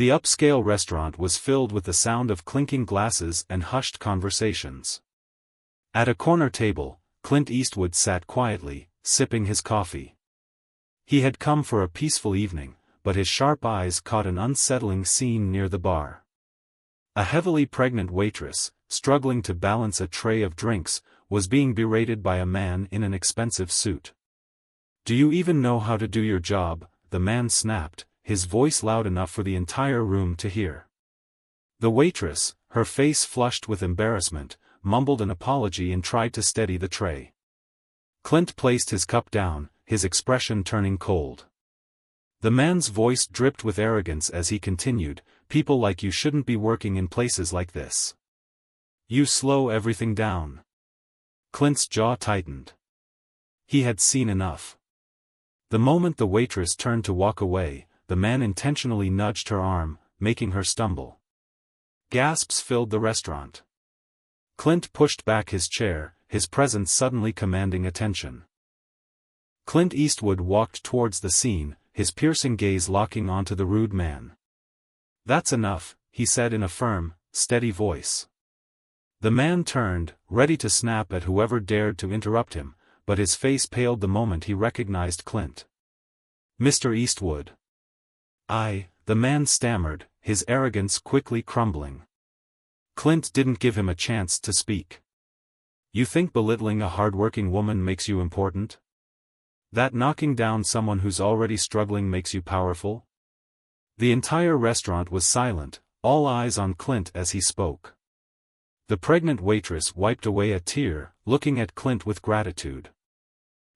The upscale restaurant was filled with the sound of clinking glasses and hushed conversations. At a corner table, Clint Eastwood sat quietly, sipping his coffee. He had come for a peaceful evening, but his sharp eyes caught an unsettling scene near the bar. A heavily pregnant waitress, struggling to balance a tray of drinks, was being berated by a man in an expensive suit. "Do you even know how to do your job?" the man snapped, his voice loud enough for the entire room to hear. The waitress, her face flushed with embarrassment, mumbled an apology and tried to steady the tray. Clint placed his cup down, his expression turning cold. The man's voice dripped with arrogance as he continued, "People like you shouldn't be working in places like this. You slow everything down." Clint's jaw tightened. He had seen enough. The moment the waitress turned to walk away, the man intentionally nudged her arm, making her stumble. Gasps filled the restaurant. Clint pushed back his chair, his presence suddenly commanding attention. Clint Eastwood walked towards the scene, his piercing gaze locking onto the rude man. "That's enough," he said in a firm, steady voice. The man turned, ready to snap at whoever dared to interrupt him, but his face paled the moment he recognized Clint. "Mr. Eastwood." The man stammered, his arrogance quickly crumbling. Clint didn't give him a chance to speak. "You think belittling a hardworking woman makes you important? That knocking down someone who's already struggling makes you powerful?" The entire restaurant was silent, all eyes on Clint as he spoke. The pregnant waitress wiped away a tear, looking at Clint with gratitude.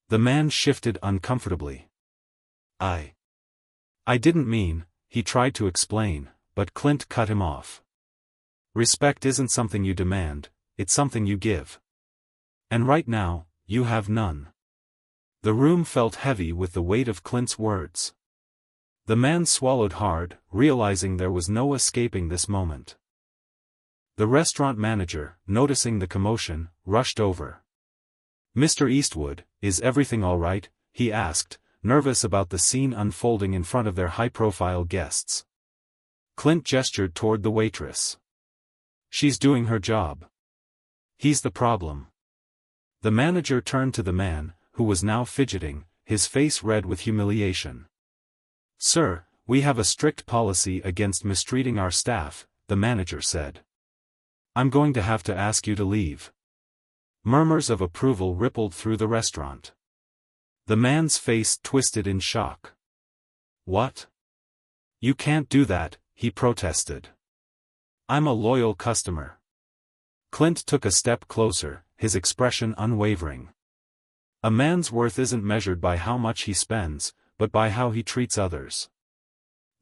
The man shifted uncomfortably. I didn't mean," he tried to explain, but Clint cut him off. "Respect isn't something you demand, it's something you give. And right now, you have none." The room felt heavy with the weight of Clint's words. The man swallowed hard, realizing there was no escaping this moment. The restaurant manager, noticing the commotion, rushed over. "Mr. Eastwood, is everything all right?" he asked, nervous about the scene unfolding in front of their high-profile guests. Clint gestured toward the waitress. "She's doing her job. He's the problem." The manager turned to the man, who was now fidgeting, his face red with humiliation. "Sir, we have a strict policy against mistreating our staff," the manager said. "I'm going to have to ask you to leave." Murmurs of approval rippled through the restaurant. The man's face twisted in shock. "What? You can't do that," he protested. "I'm a loyal customer." Clint took a step closer, his expression unwavering. "A man's worth isn't measured by how much he spends, but by how he treats others."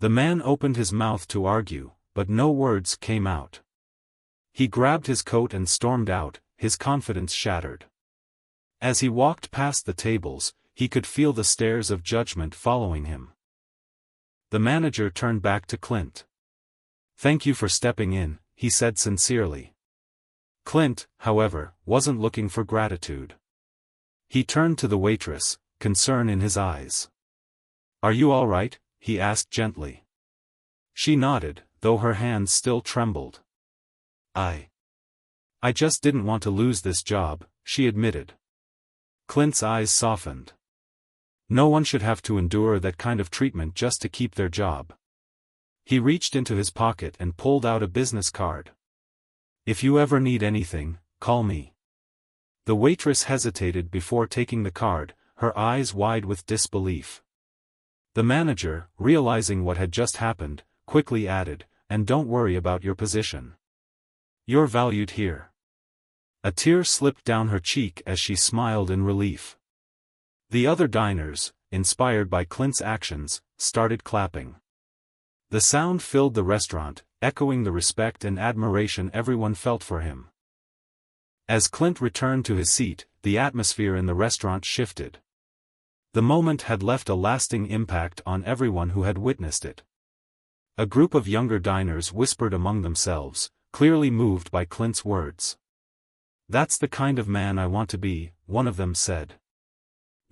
The man opened his mouth to argue, but no words came out. He grabbed his coat and stormed out, his confidence shattered. As he walked past the tables, he could feel the stares of judgment following him. The manager turned back to Clint. "Thank you for stepping in," he said sincerely. Clint, however, wasn't looking for gratitude. He turned to the waitress, concern in his eyes. "Are you all right?" he asked gently. She nodded, though her hands still trembled. I just didn't want to lose this job," she admitted. Clint's eyes softened. No one should have to endure that kind of treatment just to keep their job. He reached into his pocket and pulled out a business card. "If you ever need anything, call me." The waitress hesitated before taking the card, her eyes wide with disbelief. The manager, realizing what had just happened, quickly added, "And don't worry about your position. You're valued here." A tear slipped down her cheek as she smiled in relief. The other diners, inspired by Clint's actions, started clapping. The sound filled the restaurant, echoing the respect and admiration everyone felt for him. As Clint returned to his seat, the atmosphere in the restaurant shifted. The moment had left a lasting impact on everyone who had witnessed it. A group of younger diners whispered among themselves, clearly moved by Clint's words. "That's the kind of man I want to be," one of them said.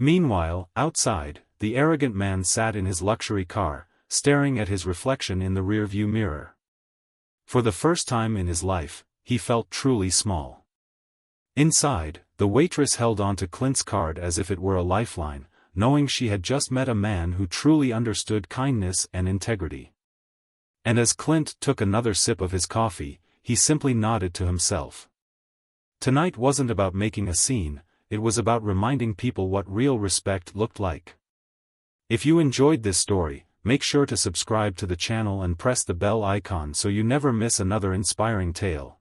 Meanwhile, outside, the arrogant man sat in his luxury car, staring at his reflection in the rearview mirror. For the first time in his life, he felt truly small. Inside, the waitress held onto Clint's card as if it were a lifeline, knowing she had just met a man who truly understood kindness and integrity. And as Clint took another sip of his coffee, he simply nodded to himself. Tonight wasn't about making a scene, it was about reminding people what real respect looked like. If you enjoyed this story, make sure to subscribe to the channel and press the bell icon so you never miss another inspiring tale.